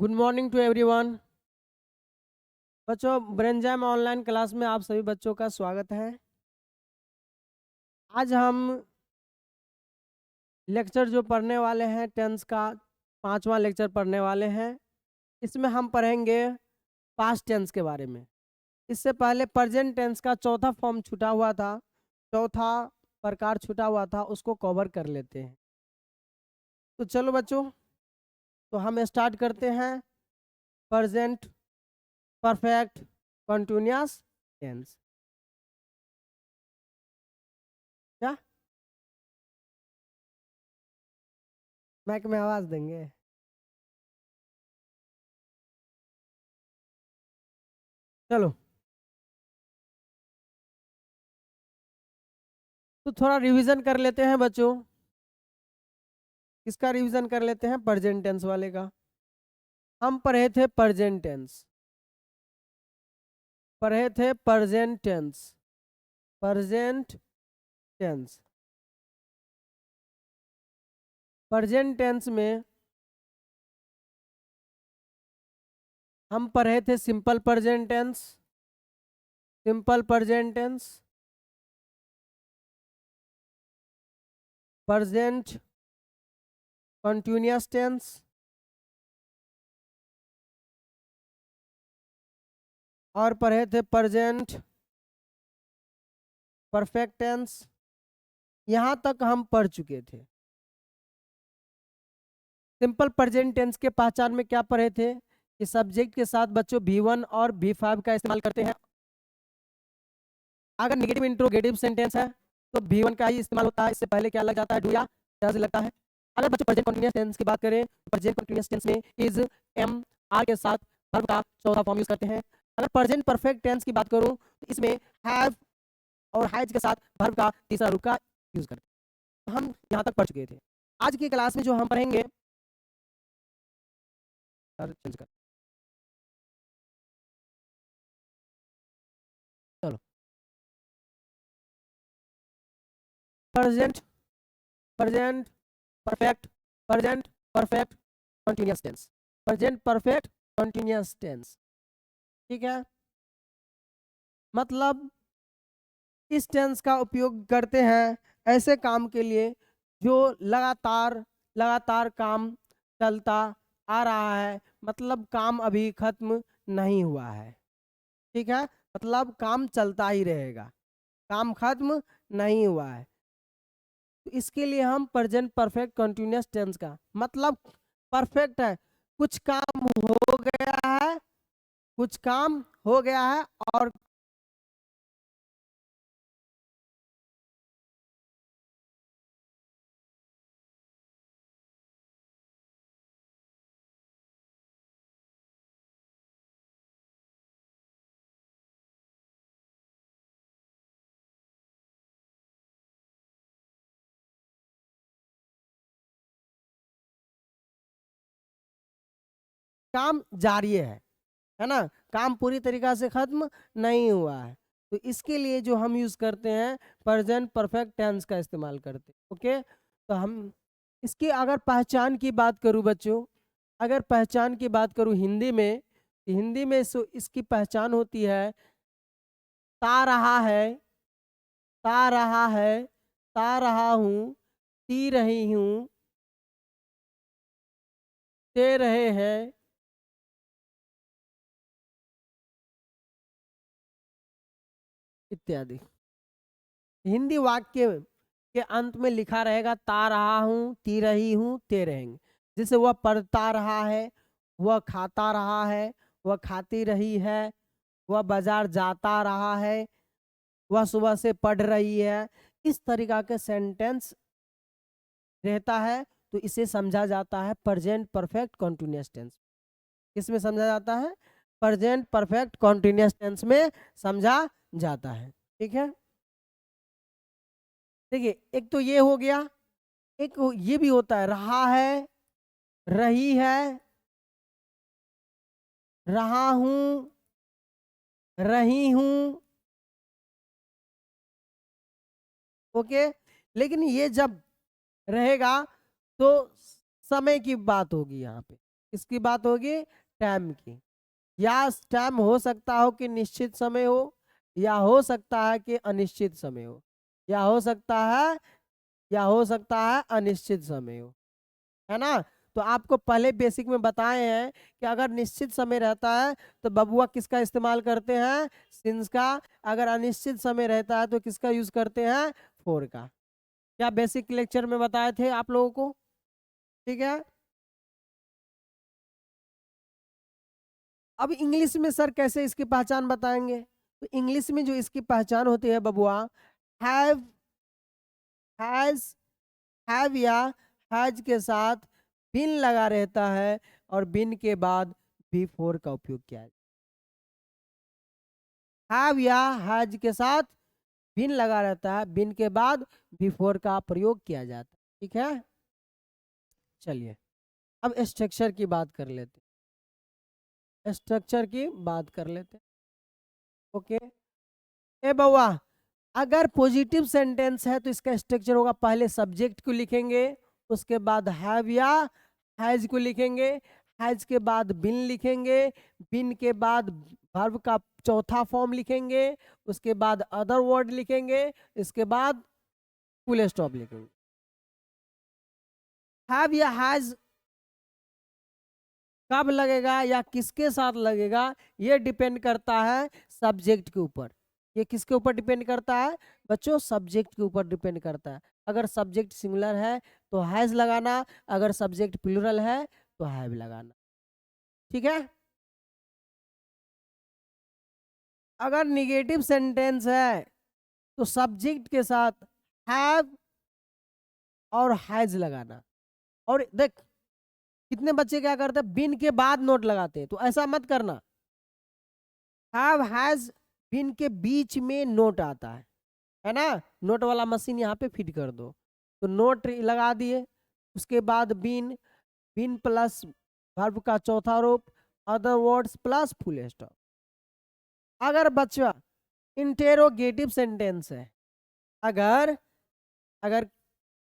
Good morning to everyone. बच्चों, ब्रेनजैम online class में आप सभी बच्चों का स्वागत है। आज हम लेक्चर जो पढ़ने वाले हैं टेंस का 5वां लेक्चर पढ़ने वाले हैं। इसमें हम पढ़ेंगे पास्ट टेंस के बारे में। इससे पहले प्रेजेंट टेंस का चौथा फॉर्म छूटा हुआ था, चौथा प्रकार छूटा हुआ था, उसको कवर कर लेते हैं। तो चलो बच्चों, तो हम स्टार्ट करते हैं प्रेजेंट परफेक्ट कंटिन्यूअस टेंस। क्या माइक में आवाज देंगे? चलो, तो थोड़ा रिवीजन कर लेते हैं बच्चों। किसका रिवीजन कर लेते हैं? प्रेजेंट टेंस वाले का। हम पढ़े थे प्रेजेंट टेंस, पढ़े थे present tense, present tense. Present tense में हम पढ़े थे simple present tense, simple present tense, present continuous tense, और पढ़े थे प्रेजेंट परफेक्ट टेंस। यहाँ तक हम पढ़ चुके थे। सिंपल प्रेजेंट टेंस के पहचान में क्या पढ़े थे कि सब्जेक्ट के साथ बच्चों V1 और V5 का इस्तेमाल करते हैं। अगर नेगेटिव इंट्रोगेटिव सेंटेंस है तो V1 का ही इस्तेमाल होता है। इससे पहले क्या लग जाता है? डू या डज लगता है। अगर बच्चों प्रेजेंट कंटीन्यूअस टेंस की बात करें, प्रेजेंट कंटीन्यूअस टेंस में इज, एम, आर के साथ वर्ब का चौथा फॉर्म यूज करते हैं। अगर प्रेजेंट परफेक्ट टेंस की बात करूं तो इसमें हैव और हैज के साथ वर्ब का तीसरा रूप का यूज करते हैं। तो हम यहाँ तक पढ़ चुके थे। आज की क्लास में जो हम पढ़ेंगे, चेंज कर, चलो, present present perfect, present perfect continuous tense, present perfect continuous tense. ठीक है, मतलब इस टेंस का उपयोग करते हैं ऐसे काम के लिए जो लगातार लगातार काम चलता आ रहा है, मतलब काम अभी खत्म नहीं हुआ है। ठीक है, मतलब काम चलता ही रहेगा, काम खत्म नहीं हुआ है। तो इसके लिए हम प्रेजेंट परफेक्ट कंटिन्यूअस टेंस का मतलब परफेक्ट है, कुछ काम हो गया है, कुछ काम हो गया है और काम जारी है ना, काम पूरी तरीका से खत्म नहीं हुआ है। तो इसके लिए जो हम यूज करते हैं प्रेजेंट परफेक्ट टेंस का इस्तेमाल करते हैं। ओके, तो हम इसकी अगर पहचान की बात करूं बच्चों, अगर पहचान की बात करूं हिंदी में, तो हिंदी में इसकी पहचान होती है ता रहा है, ता रहा है, ता रहा हूं, ती रही हूं, ते रहे हैं, इत्यादि। हिंदी वाक्य के अंत में लिखा रहेगा ता रहा हूँ, ती रही हूँ, ते रहेंगे। जैसे वह पढ़ता रहा है, वह खाता रहा है, वह खाती रही है, वह बाजार जाता रहा है, वह सुबह से पढ़ रही है। इस तरीका के सेंटेंस रहता है, तो इसे समझा जाता है प्रेजेंट परफेक्ट कॉन्टिन्यूअस टेंस। किसमें समझा जाता है? प्रेजेंट परफेक्ट कॉन्टिन्यूअस टेंस में समझा जाता है। ठीक है, देखिए, एक तो ये हो गया, एक ये भी होता है रहा है, रही है, रहा हूं, रही हूं। ओके, लेकिन ये जब रहेगा तो समय की बात होगी यहाँ पे। किसकी बात होगी? टाइम की। या टाइम हो सकता हो कि निश्चित समय हो, या हो सकता है कि अनिश्चित समय हो, या हो सकता है, या हो सकता है अनिश्चित समय हो, है ना। तो आपको पहले बेसिक में बताए हैं कि अगर निश्चित समय रहता है तो बबुआ किसका इस्तेमाल करते हैं? सिंस का। अगर अनिश्चित समय रहता है तो किसका यूज करते हैं? फोर का। क्या बेसिक लेक्चर में बताए थे आप लोगों को? ठीक है। अब इंग्लिश में सर कैसे इसकी पहचान बताएंगे? तो इंग्लिश में जो इसकी पहचान होती है बबुआ, हैव, हैज, हैव या हैज के साथ बिन लगा रहता है और बिन के बाद बी फोर का उपयोग किया है। हैव या हैज के साथ बिन लगा रहता है, बिन के बाद बी फोर का प्रयोग किया जाता है। ठीक है। चलिए अब स्ट्रक्चर की बात कर लेते हैं, स्ट्रक्चर की बात कर लेते हैं। ओके। ए बउआ, अगर पॉजिटिव सेंटेंस है तो इसका स्ट्रक्चर होगा, पहले सब्जेक्ट को लिखेंगे, उसके बाद हैव या हैज को लिखेंगे, हैज के बाद बिन लिखेंगे, बिन के बाद वर्ब का चौथा फॉर्म लिखेंगे, उसके बाद अदर वर्ड लिखेंगे, इसके बाद फुल स्टॉप लिखेंगे। हैव या हैज कब लगेगा या किसके साथ लगेगा, ये डिपेंड करता है सब्जेक्ट के ऊपर। ये किसके ऊपर डिपेंड करता है बच्चों? सब्जेक्ट के ऊपर डिपेंड करता है। अगर सब्जेक्ट सिंगुलर है तो हैज लगाना, अगर सब्जेक्ट प्लूरल है तो हैव लगाना। ठीक है। अगर निगेटिव सेंटेंस है तो सब्जेक्ट के साथ हैव और हैज लगाना। और देख, कितने बच्चे क्या करते हैं, बिन के बाद नोट लगाते हैं, तो ऐसा मत करना। हैव हैज बिन के बीच में नोट आता है ना। नोट वाला मशीन यहाँ पे फिट कर दो, तो नोट लगा दिए, उसके बाद बिन, बिन प्लस वर्ब का चौथा रूप other words plus full stop. अगर बच्चा इंटेरोगेटिव सेंटेंस है, अगर अगर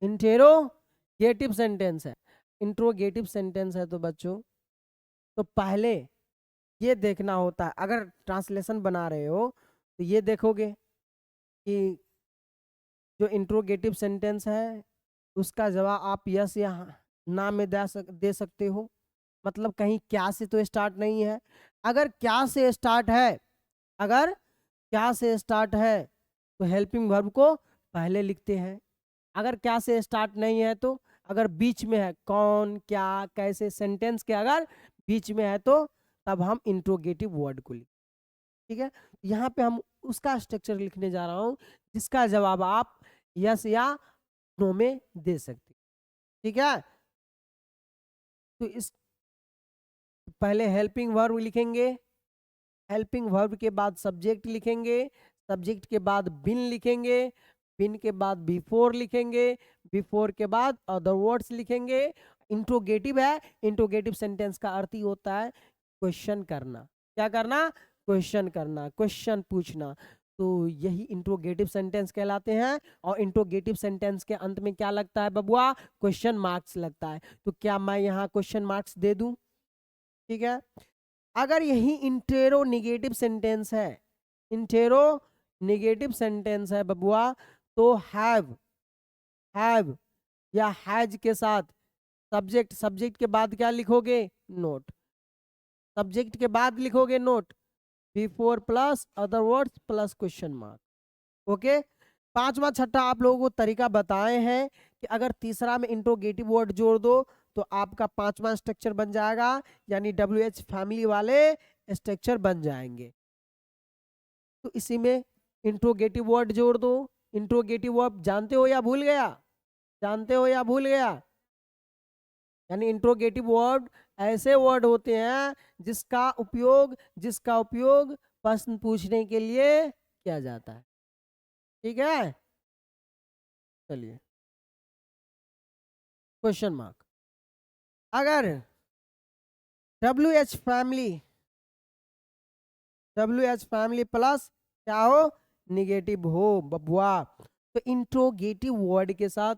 इंटेरोगेटिव सेंटेंस है, इंट्रोगेटिव सेंटेंस है तो बच्चों, तो पहले ये देखना होता है, अगर ट्रांसलेशन बना रहे हो तो ये देखोगे कि जो इंट्रोगेटिव सेंटेंस है उसका जवाब आप यस या ना में दे सकते हो। मतलब कहीं क्या से तो स्टार्ट नहीं है। अगर क्या से स्टार्ट है, अगर क्या से स्टार्ट है तो हेल्पिंग वर्ब को पहले लिखते हैं। अगर क्या से स्टार्ट नहीं है तो, अगर बीच में है, कौन, क्या, कैसे, सेंटेंस के अगर बीच में है तो तब हम इंट्रोगेटिव वर्ड को लिखते। ठीक है। यहाँ पे हम उसका स्ट्रक्चर लिखने जा रहा हूँ जिसका जवाब आप यस या नो में दे सकते। ठीक है। तो इस पहले हेल्पिंग वर्ब लिखेंगे, हेल्पिंग वर्ब के बाद सब्जेक्ट लिखेंगे, सब्जेक्ट के बाद बिन लिखेंगे, बिन के बाद बिफोर लिखेंगे, बिफोर के बाद अदर वर्ड्स लिखेंगे। इंट्रोगेटिव है, इंट्रोगेटिव सेंटेंस का अर्थ ही होता है क्वेश्चन करना। क्या करना? क्वेश्चन करना, क्वेश्चन पूछना। तो यही इंट्रोगेटिव सेंटेंस कहलाते हैं। और इंट्रोगेटिव सेंटेंस के अंत में क्या लगता है बबुआ? क्वेश्चन मार्क्स लगता है। तो क्या मैं यहाँ क्वेश्चन मार्क्स दे दूं? ठीक है। अगर यही इंटेरो निगेटिव सेंटेंस है, इंटेरो निगेटिव सेंटेंस है बबुआ, तो हैव या हैज के साथ सब्जेक्ट, सब्जेक्ट के बाद क्या लिखोगे? नोट। सब्जेक्ट के बाद लिखोगे note, before plus other words plus question mark. Okay. पांचवा छठा आप लोगों को तरीका बताए हैं कि अगर तीसरा में इंट्रोगेटिव वर्ड जोड़ दो तो आपका पांचवा स्ट्रक्चर बन जाएगा, यानी WH फैमिली वाले स्ट्रक्चर बन जाएंगे। तो इसी में इंट्रोगेटिव वर्ड जोड़ दो। इंट्रोगेटिव वर्ड जानते हो या भूल गया? जानते हो या भूल गया? यानी इंट्रोगेटिव वर्ड ऐसे वर्ड होते हैं जिसका उपयोग प्रश्न पूछने के लिए किया जाता है। ठीक है। चलिए, क्वेश्चन मार्क। अगर WH फैमिली प्लस क्या हो? निगेटिव हो बबुआ, तो इंट्रोगेटिव वर्ड के साथ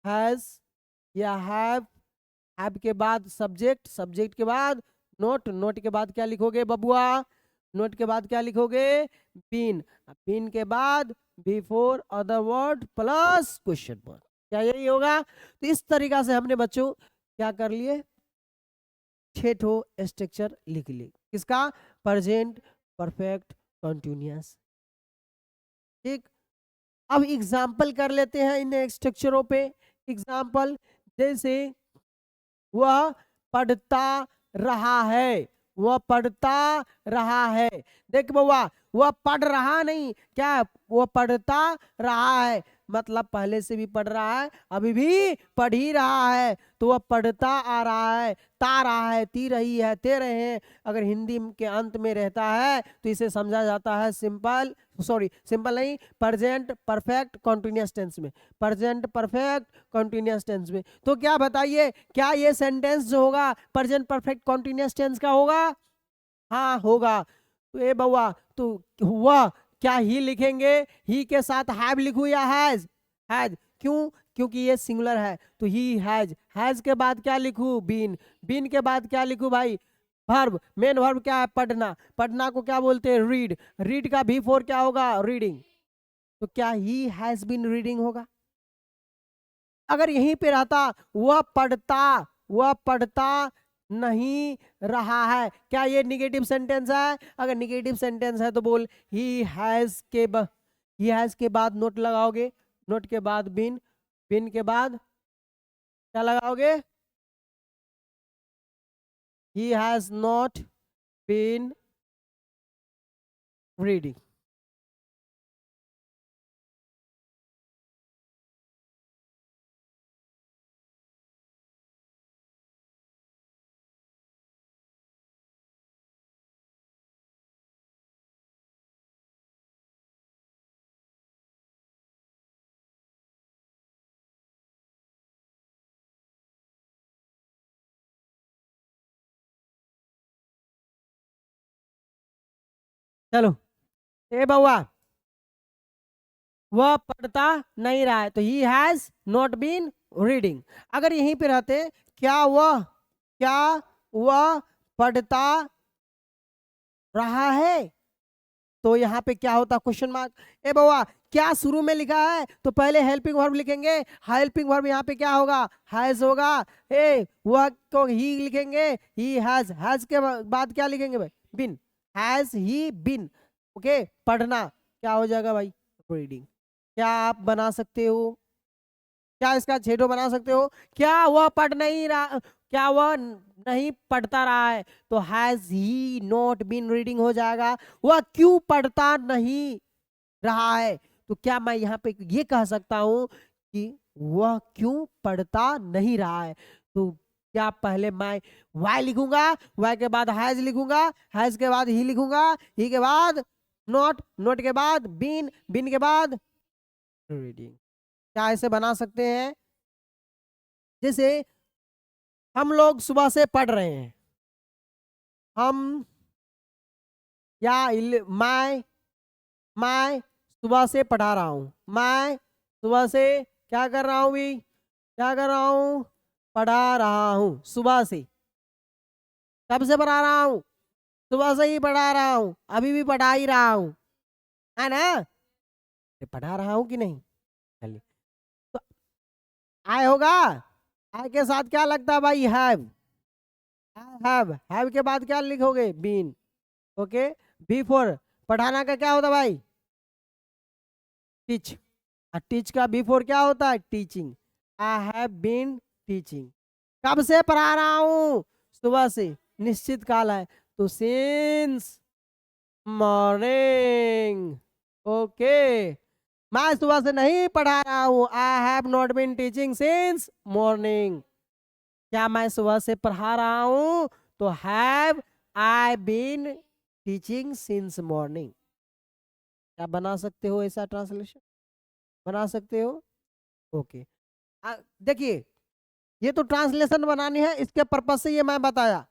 हैज या हैव हैव के बाद सब्जेक्ट, सब्जेक्ट के बाद नोट, नोट के बाद क्या लिखोगे बबुआ, नोट के बाद क्या लिखोगे, बीन, बीन के बाद before other word plus question mark. क्या यही होगा? तो इस तरीका से हमने बच्चों क्या कर लिए, 6 ठो स्ट्रक्चर लिख लिए किसका, प्रेजेंट परफेक्ट कंटिन्यूअस। ठीक, अब एग्जाम्पल कर लेते हैं इन स्ट्रक्चरों पे। एग्जाम्पल जैसे वह पढ़ता रहा है, वह पढ़ता रहा है। देख बउआ, वह पढ़ रहा नहीं, क्या वो पढ़ता रहा है, मतलब पहले से भी पढ़ रहा है, अभी भी पढ़ ही रहा है, तो वह पढ़ता आ रहा है, ता रहा है, ती रही है, ते रहे हैं। अगर हिंदी के अंत में रहता है तो इसे समझा जाता है सिंपल, सॉरी सिंपल नहीं, प्रेजेंट परफेक्ट कंटीन्यूअस टेंस में, प्रेजेंट परफेक्ट कंटीन्यूअस टेंस में। तो क्या बताइए, क्या ये सेंटेंस जो होगा प्रेजेंट परफेक्ट कंटीन्यूअस टेंस का होगा? हाँ होगा। तो ए बउआ, तो हुआ क्या ही लिखेंगे, ही के साथ हैव लिखूं या हैज? हैज, क्यों? क्योंकि ये सिंगुलर है, तो ही हैज, हैज के बाद क्या लिखूं, बीन, बीन के बाद क्या लिखूं भाई, वर्ब, मेन वर्ब क्या है, पढ़ना, पढ़ना को क्या बोलते हैं, रीड, रीड का भी फोर क्या होगा, रीडिंग। तो क्या ही हैज बीन रीडिंग होगा? अगर यहीं पे रहता वह पढ़ता, वह पढ़ता नहीं रहा है, क्या ये निगेटिव सेंटेंस है? अगर निगेटिव सेंटेंस है तो बोल ही हैज के ही हैज के बाद नोट लगाओगे, नोट के बाद बिन, बिन के बाद क्या लगाओगे, he has not been reading. चलो ए बउआ, वह पढ़ता नहीं रहा है, तो he has not been reading. अगर यहीं पे रहते, क्या वह पढ़ता रहा है, तो यहाँ पे क्या होता, क्वेश्चन मार्क। ए बउआ, क्या शुरू में लिखा है तो पहले हेल्पिंग वर्ब लिखेंगे, हेल्पिंग वर्ब यहाँ पे क्या होगा, हैज होगा। ए वह को ही लिखेंगे, ही हैज के बाद क्या लिखेंगे भाई, बिन, हैज ही बिन। ओके, पढ़ना क्या हो जाएगा भाई, रीडिंग। क्या आप बना सकते हो, क्या इसका छेड़ो बना सकते हो, क्या वह पढ़ नहीं रहा, क्या वह नहीं पढ़ता रहा है, तो has he not been reading हो जाएगा। वह क्यों पढ़ता नहीं रहा है, तो क्या मैं यहाँ पे ये कह सकता हूं कि वह क्यों पढ़ता नहीं रहा है, तो क्या पहले मैं वाई लिखूंगा, वाई के बाद हैज लिखूंगा, हैज के बाद ही लिखूंगा, ही के बाद नॉट, नॉट के बाद बीन, बीन के बाद रीडिंग। क्या ऐसे बना सकते हैं? जैसे हम लोग सुबह से पढ़ रहे हैं, हम या मैं सुबह से पढ़ा रहा हूँ, मैं सुबह से क्या कर रहा हूँ भी, क्या कर रहा हूँ, पढ़ा रहा हूँ सुबह से। कब से पढ़ा रहा हूँ, सुबह से ही पढ़ा रहा हूँ, अभी भी पढ़ा ही रहा हूँ, है ना? पढ़ा रहा हूँ कि नहीं? चलिए, तो आय होगा, आय के साथ क्या लगता है भाई, हैव, हैव के बाद क्या लिखोगे, बीन। ओके, बिफोर पढ़ाना का क्या होता है भाई, टीच, टीच का बिफोर क्या होता है, teaching. I have been teaching. कब से पढ़ा रहा हूं, सुबह से, निश्चित काल है, तो सिंस मॉर्निंग। ओके, मैं सुबह से नहीं पढ़ा रहा हूं, I have not been teaching since morning. क्या मैं सुबह से पढ़ा रहा हूं, तो have I been teaching since morning. क्या बना सकते हो ऐसा ट्रांसलेशन, बना सकते हो? ओके, देखिए, ये तो ट्रांसलेशन बनानी है, इसके पर्पज से ये मैं बताया।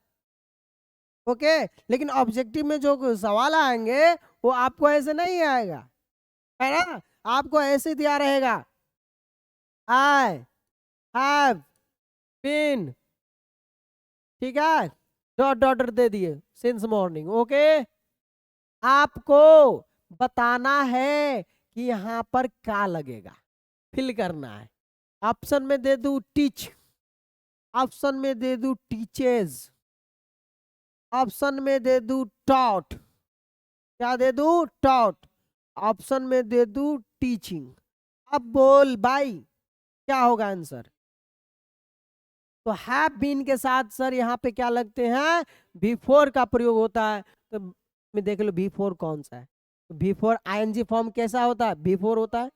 ओके, लेकिन ऑब्जेक्टिव में जो सवाल आएंगे वो आपको ऐसे नहीं आएगा, है ना? आपको ऐसे दिया रहेगा, आई हैव बीन ठीक है, डॉट डॉट दे दिए सिंस मॉर्निंग। ओके, आपको बताना है कि यहाँ पर क्या लगेगा, फिल करना है। ऑप्शन में दे दूं टीच, ऑप्शन में दे दूं टीचेज, ऑप्शन में दे दूं टॉट, क्या दे दूं, टॉट, ऑप्शन में दे दूं टीचिंग। अब बोल भाई क्या होगा आंसर। तो हैव बीन के साथ सर यहाँ पे क्या लगते हैं, बिफोर का प्रयोग होता है। तो मैं देख लो बिफोर कौन सा है, बिफोर आईएनजी फॉर्म कैसा होता है, बिफोर होता है,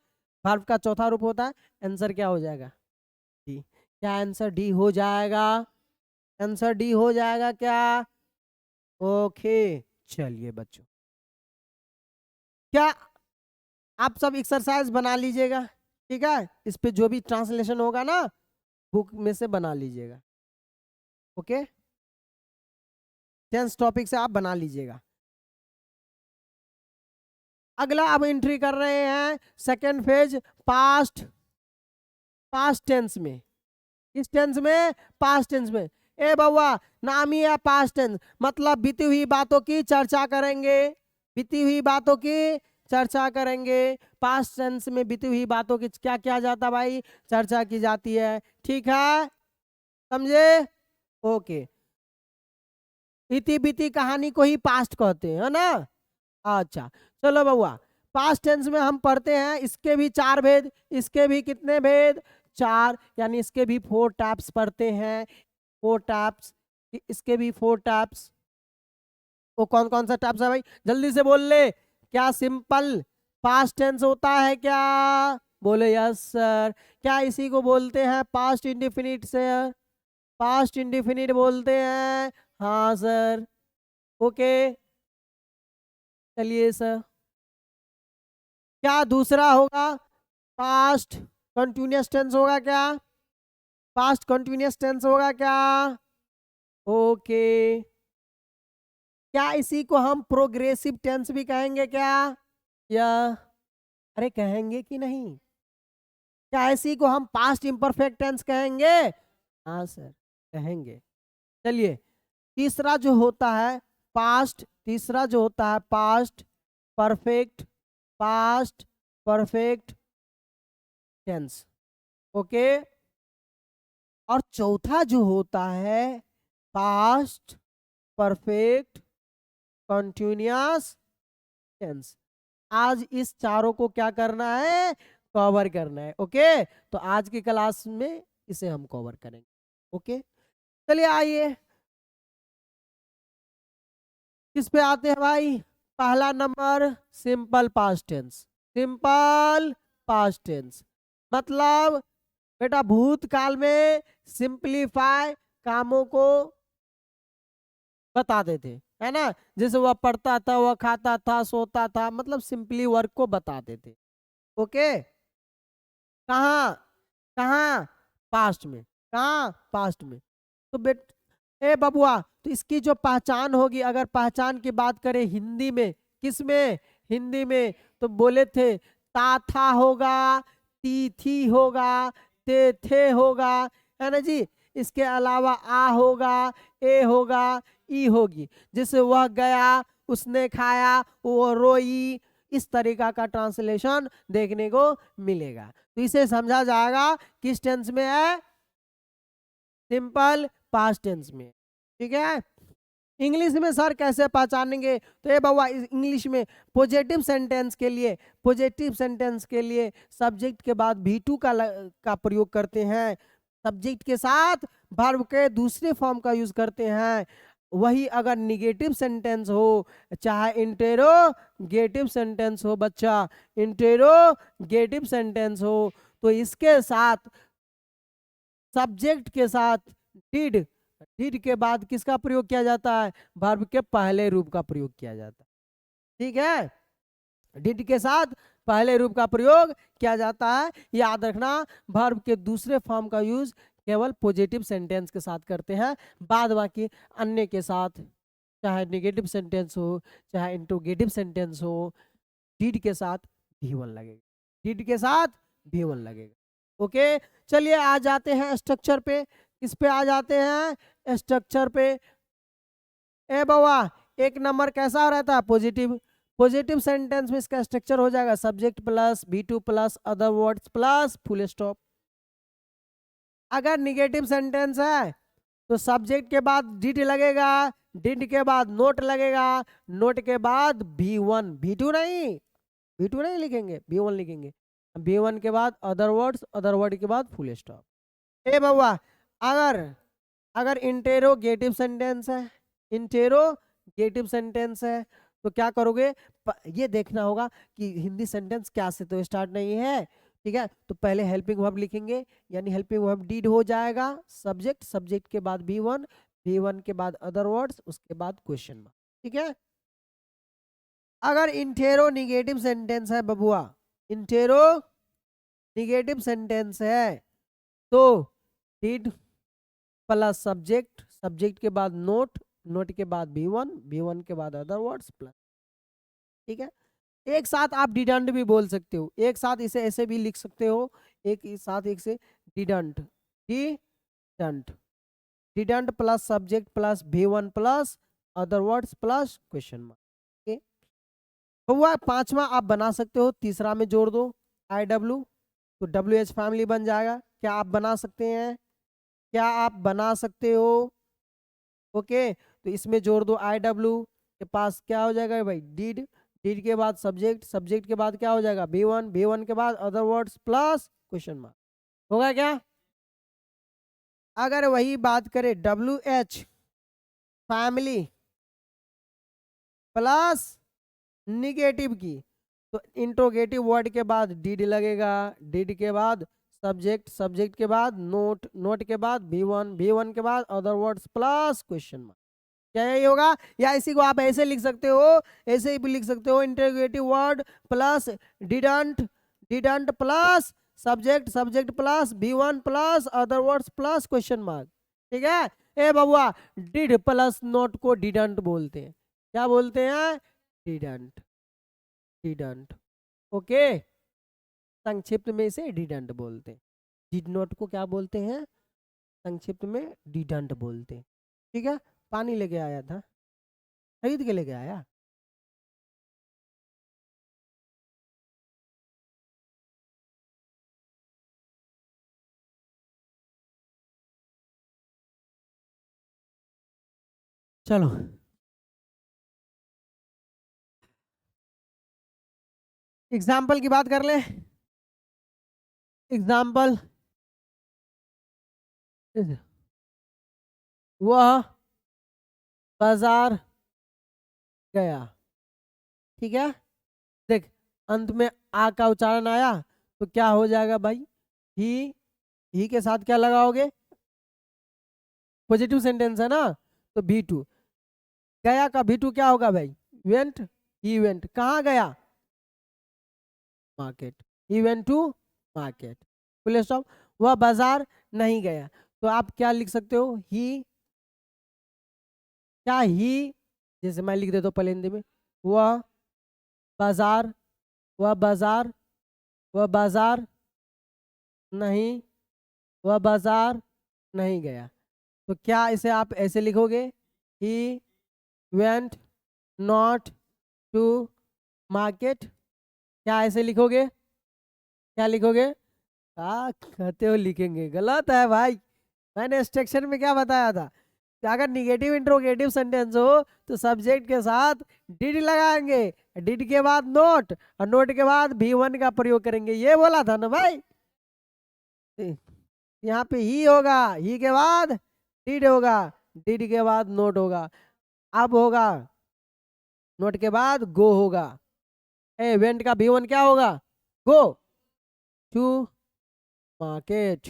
वर्ब का चौथा रूप होता है। आंसर क्या हो जाएगा, डी। क्या आंसर डी हो जाएगा, आंसर डी हो जाएगा क्या। ओके, चलिए बच्चों, क्या आप सब एक्सरसाइज बना लीजिएगा, ठीक है, इस पे जो भी ट्रांसलेशन होगा ना बुक में से बना लीजिएगा। ओके, टेंस टॉपिक से आप बना लीजिएगा। अगला अब एंट्री कर रहे हैं second phase, past, past tense में। किस टेंस में, पास्ट टेंस में। ए बउआ, नाम ही है पास्ट टेंस, मतलब बीती हुई बातों की चर्चा करेंगे, बीती हुई बातों की चर्चा करेंगे। पास्ट टेंस में बीती हुई बातों की क्या किया जाता भाई, चर्चा की जाती है, ठीक है, समझे। ओके, इति बीती कहानी को ही पास्ट कहते हैं, है ना। अच्छा, चलो बउआ, पास्ट टेंस में हम पढ़ते हैं, इसके भी चार भेद, इसके भी कितने भेद, चार, यानी इसके भी 4 टाइप्स पढ़ते हैं, 4 टाइप्स, इसके भी 4 टाइप्स। वो कौन कौन सा टाइप्स है भाई, जल्दी से बोल ले। क्या सिंपल पास्ट टेंस होता है क्या, बोले यस सर। क्या इसी को बोलते हैं past indefinite sir, past indefinite बोलते हैं, हाँ सर। ओके, चलिए सर। क्या दूसरा होगा, पास्ट कंटिन्यूअस टेंस होगा क्या, पास्ट कंटिन्यूअस टेंस होगा क्या। ओके, क्या इसी को हम प्रोग्रेसिव टेंस भी कहेंगे क्या, या अरे कहेंगे कि नहीं। क्या इसी को हम पास्ट इम्परफेक्ट टेंस कहेंगे, हाँ सर कहेंगे। चलिए, तीसरा जो होता है पास्ट, तीसरा जो होता है past perfect, past perfect tense. Okay, और चौथा जो होता है पास्ट परफेक्ट कंटिन्यूअस टेंस। आज इस चारों को क्या करना है, कवर करना है। ओके, तो आज की क्लास में इसे हम कवर करेंगे। ओके, चलिए आइए किस पे आते हैं भाई। पहला number simple past tense, simple past tense मतलब बेटा भूतकाल में सिंपलीफाई कामों को बताते थे, है ना। जैसे वह पढ़ता था, वह खाता था, सोता था, मतलब सिंपली वर्क को बताते थे। ओके, कहाँ कहाँ, पास्ट में, कहाँ पास्ट में। तो बेट ए बबुआ, तो इसकी जो पहचान होगी, अगर पहचान की बात करें हिंदी में, किस में, हिंदी में, तो बोले थे ता था होगा, ती थी होगा, ते थे होगा, है ना जी। इसके अलावा आ होगा, ए होगा, ई होगी। जैसे वह गया, उसने खाया, वो रोई, इस तरीका का ट्रांसलेशन देखने को मिलेगा। तो इसे समझा जाएगा किस टेंस में है, सिंपल पास्ट टेंस में, ठीक है। इंग्लिश में सर कैसे पहचानेंगे, तो ये बाबा इंग्लिश में पॉजिटिव सेंटेंस के लिए, पॉजिटिव सेंटेंस के लिए सब्जेक्ट के बाद भी टू का प्रयोग करते हैं, सब्जेक्ट के साथ वर्ब के दूसरे फॉर्म का यूज करते हैं। वही अगर निगेटिव सेंटेंस हो, चाहे इंटेरोगेटिव सेंटेंस हो बच्चा, इंटेरोगेटिव सेंटेंस हो, तो इसके साथ सब्जेक्ट के साथ डिड, डिड के बाद किसका प्रयोग किया जाता है, वर्ब के पहले रूप का प्रयोग किया जाता है, ठीक है। डिड के साथ पहले रूप का प्रयोग किया जाता है, याद रखना। वर्ब के दूसरे फॉर्म का यूज केवल पॉजिटिव सेंटेंस के साथ करते हैं, बाद बाकी अन्य के साथ, चाहे नेगेटिव सेंटेंस हो, चाहे इंट्रोगेटिव सेंटेंस हो, डिड के साथ भी1 लगेगा, डिड के साथ भी1 लगेगा। ओके, चलिए आ जाते हैं स्ट्रक्चर पे, किस पे आ जाते हैं, स्ट्रक्चर पे। ए बाबा, एक नंबर कैसा रहता है? पॉजिटिव। पॉजिटिव सेंटेंस में इसका स्ट्रक्चर हो जाएगा subject plus V2 plus other words plus full stop. अगर निगेटिव सेंटेंस है तो सब्जेक्ट के बाद डिड लगेगा, डिड के बाद नोट लगेगा, नोट के बाद V1, V2 नहीं, V2 नहीं लिखेंगे, V1 लिखेंगे। V1 के बाद अदर वर्ड्स, अदर वर्ड के बाद फुल स्टॉप। ए बाबा, अगर अगर इंटेरोगेटिव सेंटेंस है, इंटेरोगेटिव सेंटेंस है तो क्या करोगे? ये देखना होगा कि हिंदी सेंटेंस क्या से तो स्टार्ट नहीं है, ठीक है? तो पहले हेल्पिंग वर्ब लिखेंगे, यानी हेल्पिंग वर्ब डिड हो जाएगा, सब्जेक्ट, सब्जेक्ट के बाद V1, V1 के बाद अदर वर्ड्स, उसके बाद क्वेश्चन मार्क, ठीक है? अगर इंटेरो निगेटिव सेंटेंस है बबुआ, इंटेरो निगेटिव सेंटेंस है तो डिड प्लस सब्जेक्ट, सब्जेक्ट के बाद नोट, नोट के बाद V1, V1 के बाद अदर वर्ड्स प्लस, ठीक है? एक साथ आप डिडंट भी बोल सकते हो, एक साथ इसे ऐसे भी लिख सकते हो, एक साथ एक से didn't, didn't, didn't plus subject plus V1 plus other words plus question mark, ठीक है? हुआ पांचवा आप बना सकते हो, तीसरा में जोड़ दो IW, तो WH फैमिली बन जाएगा। क्या आप बना सकते हैं? क्या आप बना सकते हो? ओके, तो इसमें जोड़ दो IW के पास क्या हो जाएगा भाई? डिड, डिड के बाद सब्जेक्ट, सब्जेक्ट के बाद क्या हो जाएगा? V1, V1 के बाद other words plus question mark, होगा क्या? अगर वही बात करें WH फैमिली प्लस निगेटिव की, तो इंट्रोगेटिव वर्ड के बाद डिड लगेगा, डिड के बाद सब्जेक्ट, सब्जेक्ट के बाद नोट, नोट के बाद V1, V1 के बाद other words plus question mark. क्या यही होगा? या इसी को आप ऐसे लिख सकते हो, ऐसे ही भी लिख सकते हो, interrogative word plus didn't, didn't plus subject, subject plus V1 plus other words plus question mark, ठीक है? ए बबुआ, डिड प्लस नोट को डिडंट बोलते हैं। क्या बोलते हैं? Didn't, didn't, okay? संक्षिप्त में इसे डिडंट बोलते हैं। डिड नोट को क्या बोलते हैं? संक्षिप्त में डिडंट बोलते हैं, ठीक है? पानी लेके आया था, खरीद के लेके आया। चलो एग्जाम्पल की बात कर ले। एग्जाम्पल, वह बाजार गया, ठीक है? देख, अंत में आ का उच्चारण आया तो क्या हो जाएगा भाई? ही के साथ क्या लगाओगे? पॉजिटिव सेंटेंस है ना, तो V2। गया का V2 क्या होगा भाई? Went, he went. कहाँ गया? Market, he went to market, full stop. वह बाजार नहीं गया, तो आप क्या लिख सकते हो? ही, क्या ही, जैसे मैं लिख देता हूँ पहले हिंदी में, वह बाजार, वह बाजार, वह बाजार नहीं, वह बाजार नहीं गया, तो क्या इसे आप ऐसे लिखोगे? He went not to market. क्या ऐसे लिखोगे? क्या लिखोगे? क्या कहते हो लिखेंगे? गलत है भाई। मैंने इंस्ट्रक्शन में क्या बताया था कि अगर निगेटिव इंट्रोगेटिव सेंटेंस हो तो सब्जेक्ट के साथ डिड लगाएंगे, डिड के बाद नोट, और नोट के बाद V1 का प्रयोग करेंगे, ये बोला था ना भाई? यहाँ पे ही होगा, ही के बाद डिड होगा, डिड के बाद नोट होगा, अब होगा नोट के बाद गो होगा। ए वेंट का V1 क्या होगा? गो टू मार्केट,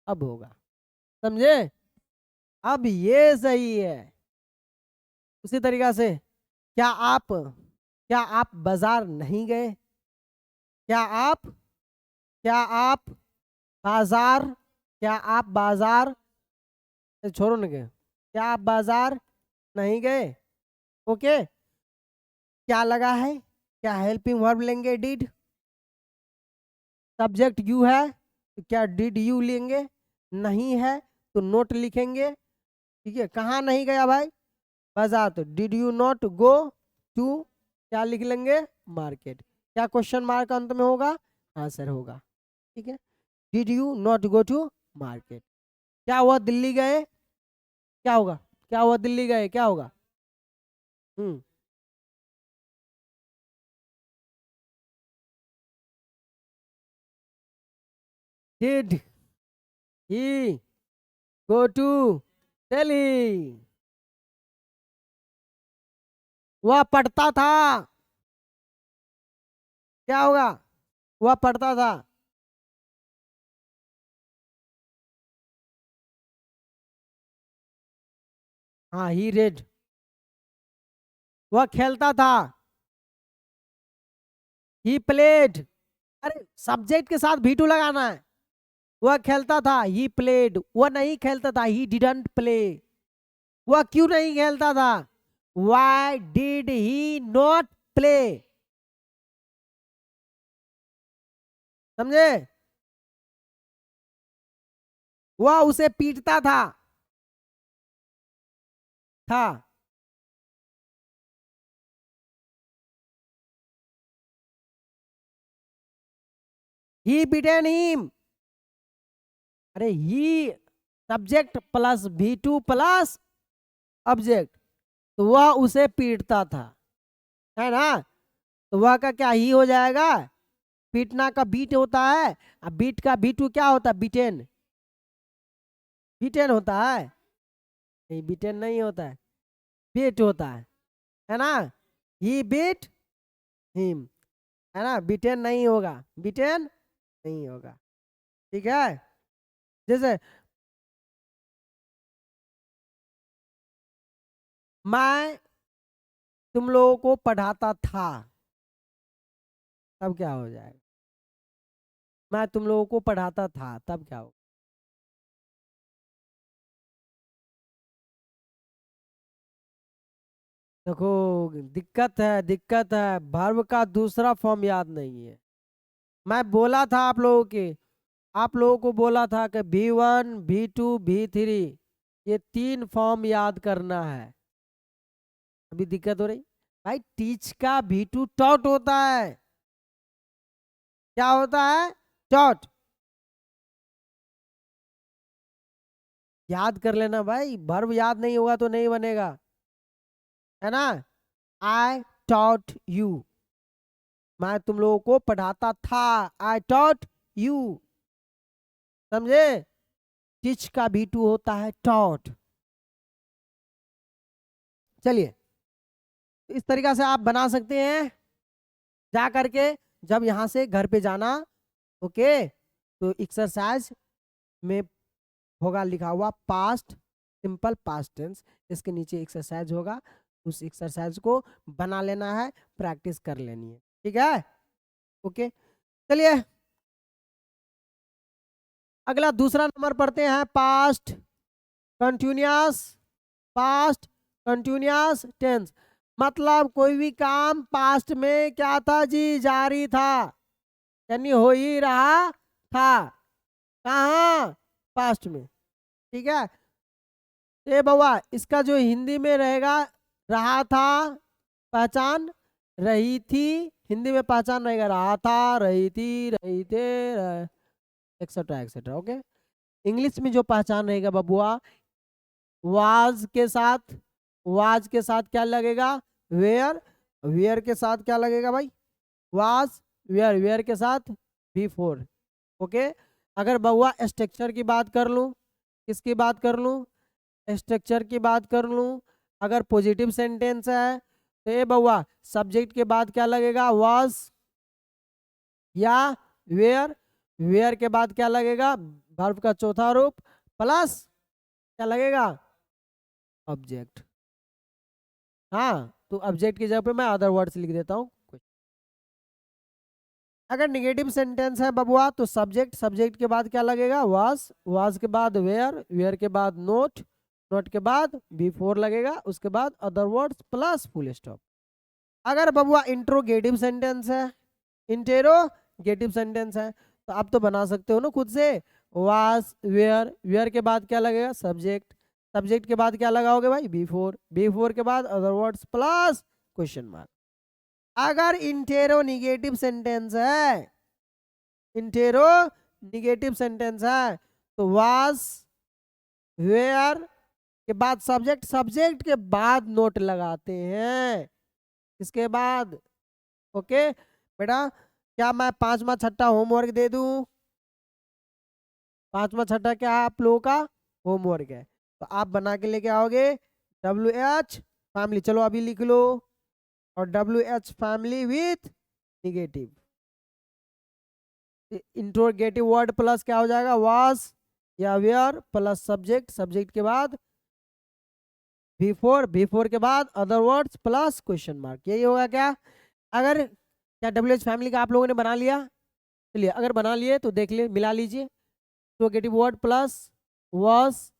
अब होगा, समझे? अब ये सही है। उसी तरीका से क्या आप बाजार नहीं गए? क्या आप क्या आप बाजार, क्या आप बाजार, छोड़ो ना, गए? क्या आप बाजार नहीं गए? ओके, क्या लगा है? क्या हेल्पिंग वर्ब लेंगे? डिड, सब्जेक्ट यू है तो क्या डिड यू लेंगे? नहीं है तो नोट लिखेंगे, ठीक है, कहाँ नहीं गया भाई? बाजार। तो did you not go to, क्या लिख लेंगे? मार्केट। क्या क्वेश्चन मार्क अंत में होगा? आंसर होगा। ठीक है, did you not go to market. क्या हुआ? दिल्ली गए, क्या होगा? क्या हुआ? दिल्ली गए, क्या होगा? Hmm, did he go to Delhi. वह पढ़ता था, क्या होगा? वह पढ़ता था। हाँ, ही रेड। वह खेलता था, ही प्लेड। अरे सब्जेक्ट के साथ भी टू लगाना है। वह खेलता था, ही प्लेड। वह नहीं खेलता था, ही डिडंट प्ले। वह क्यों नहीं खेलता था? Why did he not play. समझे? वह उसे पीटता था। ही beaten him। अरे ही सब्जेक्ट प्लस भी टू प्लस ऑब्जेक्ट, तो वह उसे पीटता था, है ना? तो वह का क्या ही हो जाएगा? पीटना का बीट होता है, अब बीट का बी टू क्या होता है? बीटेन। बीटेन होता है? नहीं, बीटेन नहीं होता है, बीट होता है ना? ही बीट हिम, है ना? बीटेन नहीं होगा, बीटेन नहीं होगा। ठीक है, जैसे मैं तुम लोगों को पढ़ाता था, तब क्या हो जाएगा? मैं तुम लोगों को पढ़ाता था, तब क्या हो? देखो, दिक्कत है, वर्ब का दूसरा फॉर्म याद नहीं है। मैं बोला था आप लोगों को बोला था कि V1 V2 V3 ये 3 फॉर्म याद करना है। अभी दिक्कत हो रही भाई, टीच का V2 टॉट होता है। क्या होता है? टॉट। याद कर लेना भाई, वर्ब याद नहीं होगा तो नहीं बनेगा, है ना? आई टॉट यू, मैं तुम लोगों को पढ़ाता था। I taught you. समझे? टीच का भी टू होता है टॉट। चलिए, इस तरीका से आप बना सकते हैं जा करके, जब यहां से घर पे जाना। ओके, तो एक्सरसाइज में होगा लिखा हुआ पास्ट, सिंपल पास्ट टेंस, इसके नीचे एक्सरसाइज होगा, उस एक्सरसाइज को बना लेना है, प्रैक्टिस कर लेनी है। ठीक है, ओके। चलिए, अगला दूसरा नंबर पढ़ते हैं, past continuous. Past continuous tense मतलब कोई भी काम पास्ट में क्या था जी? जारी था, यानी हो ही रहा था। कहाँ? पास्ट में। ठीक है, ए बउआ, इसका जो हिंदी में रहेगा, रहा था, पहचान, रही थी। हिंदी में पहचान रहेगा रहा था, रही थी, रही थे, एक्सेट्रा एक्सेट्रा। ओके, इंग्लिश में जो पहचान रहेगा बबुआ, वाज के साथ, वाज के साथ क्या लगेगा? वेयर। वेयर के साथ क्या लगेगा भाई? वाज। वेयर, वेयर के साथ बिफोर। ओके, अगर बउआ स्ट्रक्चर की बात कर लूं, किसकी बात कर लूं? स्ट्रक्चर की बात कर लूं, अगर पॉजिटिव सेंटेंस है तो ये बउआ सब्जेक्ट के बाद क्या लगेगा? वाज या वेयर। वेयर के बाद क्या लगेगा? वर्ब का चौथा रूप प्लस क्या लगेगा? ऑब्जेक्ट। हाँ, तो ऑब्जेक्ट की जगह पे मैं अदर वर्ड्स लिख देता हूँ। अगर निगेटिव सेंटेंस है बबुआ तो सब्जेक्ट, सब्जेक्ट के बाद क्या लगेगा? वाज, वाज के बाद वेयर, वेयर के बाद नोट, नोट के बाद बिफोर लगेगा, उसके बाद other words plus full stop. अगर बबुआ इंट्रोगेटिव सेंटेंस है, इंटेरोगेटिव सेंटेंस है, तो आप तो बना सकते हो ना खुद से। वाज वेयर, वेयर के बाद क्या लगेगा? सब्जेक्ट, सब्जेक्ट के बाद क्या लगाओगे भाई, बी फोर के बाद other words plus question mark. अगर इंटेरोनिगेटिव सेंटेंस है, इंटेरोनिगेटिव सेंटेंस है तो वाज, वेयर के बाद सब्जेक्ट, सब्जेक्ट के बाद नोट लगाते हैं, इसके बाद। ओके बेटा, क्या मैं पांचवा छठा होमवर्क दे दूं? पांचवा छठा क्या है आप लोगों का होमवर्क है, तो आप बना के लेके आओगे WH फैमिली, चलो अभी लिख लो, और WH family with negative, interrogative word plus क्या हो जाएगा, वाज या वेयर प्लस सब्जेक्ट, सब्जेक्ट के बाद V4 के बाद other words plus question mark, यही होगा क्या? अगर क्या WH फैमिली का आप लोगों ने बना लिया? चलिए अगर बना लिए तो देख ले, मिला लीजिए, इंट्रोगेटिव वर्ड प्लस वाज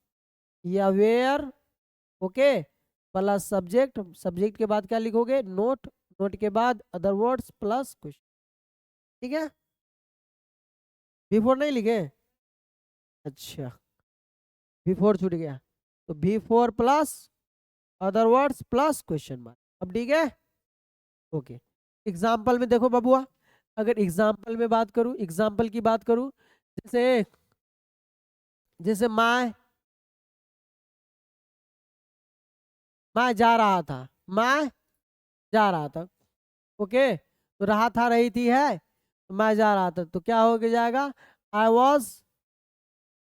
या where, okay, plus subject, subject के बाद क्या लिखोगे, नोट, नोट के बाद अदर वर्ड्स प्लस क्वेश्चन, ठीक है? V4 नहीं लिखे? अच्छा, V4 छूट गया, तो V4 plus other words plus question mark, अब ठीक है? ओके, एग्जाम्पल में देखो बबुआ, अगर एग्जाम्पल में बात करूं, एग्जाम्पल की बात करूं, जैसे जैसे मैं जा रहा था, मैं जा रहा था, ओके, तो रहा था रही थी है, तो मैं जा रहा था, तो क्या हो के जाएगा, आई वॉज,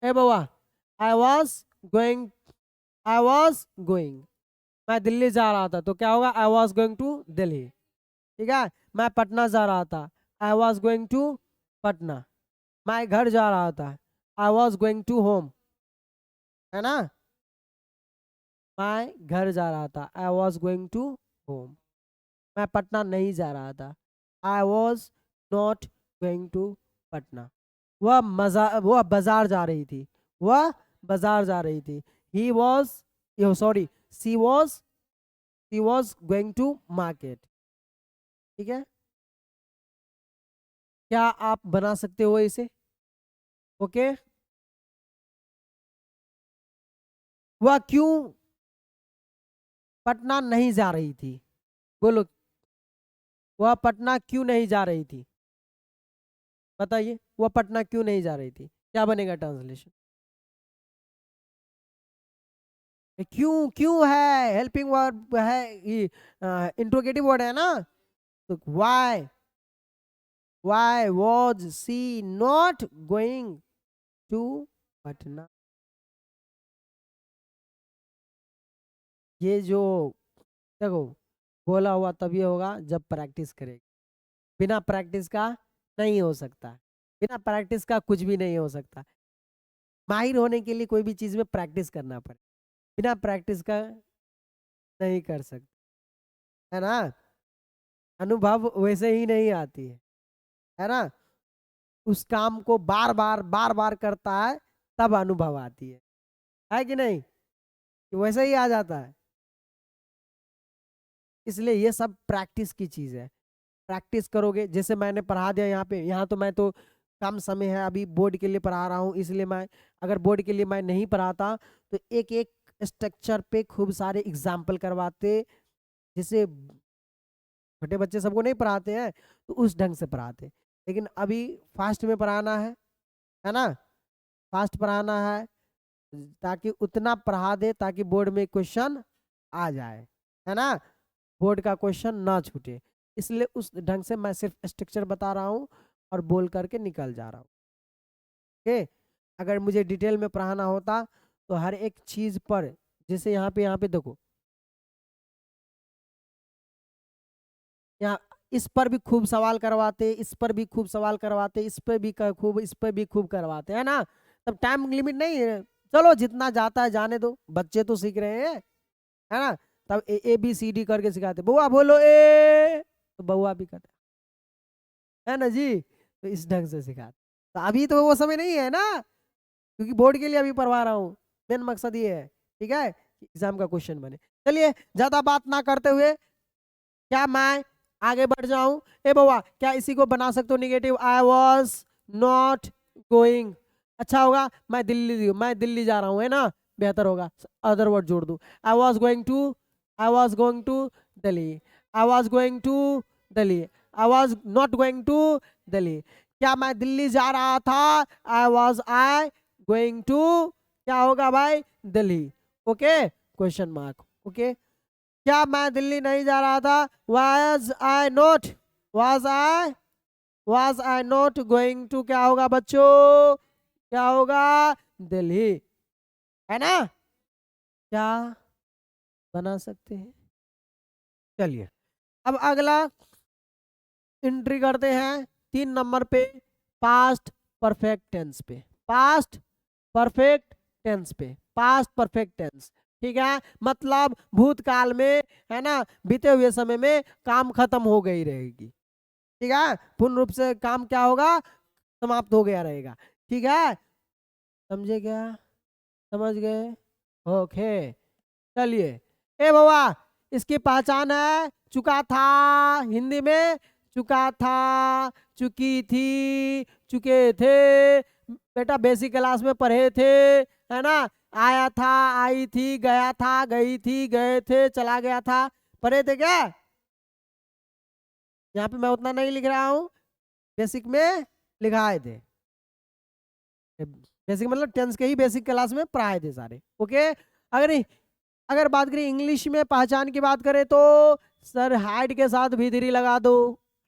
ए बउआ, I was going, I was going, मैं दिल्ली जा रहा था, तो क्या होगा, I was going to Delhi, ठीक है? मैं पटना जा रहा था, I was going to Patna, मैं घर जा रहा था, I was going to home, है ना? मैं घर जा रहा था, I was going to home, मैं पटना नहीं जा रहा था, I was not going to Patna, वह बाजार जा रही थी, वह बाजार जा रही थी, he was, sorry, she was going to market, ठीक है? क्या आप बना सकते हो इसे? ओके, वह क्यों पटना नहीं जा रही थी, बोलो, वह पटना क्यों नहीं जा रही थी, बताइए, वह पटना क्यों नहीं जा रही थी, क्या बनेगा ट्रांसलेशन? क्यों, क्यों है हेल्पिंग वर्ब है, इंट्रोगेटिव वर्ड है ना, तो why was she not going to Patna, ये जो देखो बोला हुआ तभी होगा जब प्रैक्टिस करेगी, बिना प्रैक्टिस का नहीं हो सकता, बिना प्रैक्टिस का कुछ भी नहीं हो सकता, माहिर होने के लिए कोई भी चीज में प्रैक्टिस करना पड़े, बिना प्रैक्टिस का नहीं कर सकते, है ना? अनुभव वैसे ही नहीं आती है ना? उस काम को बार बार करता है तब अनुभव आती है कि नहीं, कि वैसे ही आ जाता है, इसलिए ये सब प्रैक्टिस की चीज है, प्रैक्टिस करोगे, जैसे मैंने पढ़ा दिया यहाँ पे, यहाँ तो मैं तो कम समय है अभी बोर्ड के लिए पढ़ा रहा हूँ, इसलिए मैं, अगर बोर्ड के लिए मैं नहीं पढ़ाता तो एक एक स्ट्रक्चर पे खूब सारे एग्जाम्पल करवाते, जैसे छोटे बच्चे सबको नहीं पढ़ाते हैं तो उस ढंग से पढ़ाते, लेकिन अभी फास्ट में पढ़ाना है ना, फास्ट पढ़ाना है, ताकि उतना पढ़ा दे ताकि बोर्ड में क्वेश्चन आ जाए, है ना, बोर्ड का क्वेश्चन ना छूटे, इसलिए उस ढंग से मैं सिर्फ स्ट्रक्चर बता रहा हूँ और बोल करके निकल जा रहा हूँ, ओके? अगर मुझे डिटेल में पढ़ाना होता तो हर एक चीज पर, जैसे यहाँ पे देखो, यहाँ इस पर भी खूब सवाल करवाते, इस पर भी खूब सवाल करवाते, इस पर भी खूब, इस पर भी खूब करवाते, है ना? तब टाइम लिमिट नहीं है, चलो जितना जाता है जाने दो, बच्चे तो सीख रहे हैं, है ना? तब ABCD करके सिखाते, बउआ बोलो ए, तो बउआ भी करते, है ना जी? तो इस ढंग से सिखाते, तो अभी तो वो समय नहीं है ना, क्योंकि बोर्ड के लिए अभी पढ़वा रहा हूँ, मेन मकसद ये है, ठीक है, एग्जाम का क्वेश्चन बने। चलिए ज्यादा बात ना करते हुए क्या मैं आगे बढ़ जाऊं, ए बउआ क्या इसी को बना सकते हो negative, I was not going, अच्छा होगा, मैं दिल्ली जा रहा हूँ, है ना, बेहतर होगा, अदर वर्ड जोड़ दूं। I was going to Delhi, I was going to Delhi, I was not going to Delhi. क्या मैं दिल्ली जा रहा था, आई गोइंग टू, क्या होगा भाई, Delhi. Okay, question mark. Okay, क्या मैं दिल्ली नहीं जा रहा था, was I not going to, क्या होगा बच्चों, क्या होगा, दिल्ली, है ना। क्या बना सकते हैं। चलिए अब अगला एंट्री करते हैं 3 नंबर पे, पास्ट परफेक्ट टेंस पे, पास्ट परफेक्ट टेंस पे, पास्ट परफेक्ट टेंस। ठीक है, मतलब भूतकाल में, है ना, बीते हुए समय में काम खत्म हो गई रहेगी। ठीक है, पूर्ण रूप से काम क्या होगा, समाप्त हो गया रहेगा। ठीक है, समझे क्या, समझ गए। ओके, चलिए, ए बाबा, इसकी पहचान है चुका था, हिंदी में चुका था, चुकी थी, चुके थे, बेटा बेसिक क्लास में पढ़े थे, है ना। आया था, आई थी, गया था, गई थी, गए थे, चला गया था, पढ़े थे क्या। यहाँ पे मैं उतना नहीं लिख रहा हूँ, बेसिक में लिखाए थे, बेसिक मतलब टेंस के ही बेसिक क्लास में पढ़ाए थे सारे। ओके, अगर अगर बात करें इंग्लिश में पहचान की बात करें तो सर हाइड के साथ भी3 लगा दो,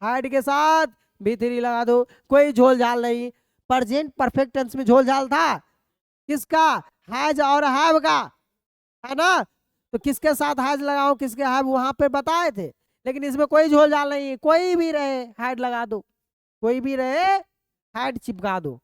हाइड के साथ भी3 लगा दो, कोई झोल झाल नहीं। प्रेजेंट परफेक्ट टेंस में झोल झाल था, किसका, हैज और हैव का, है ना। तो किसके साथ हैज लगाओ, किसके हैव, वहां पे बताए थे, लेकिन इसमें कोई झोल झाल नहीं है, कोई भी रहे हाइड लगा दो, कोई भी रहे हाइड चिपका दो,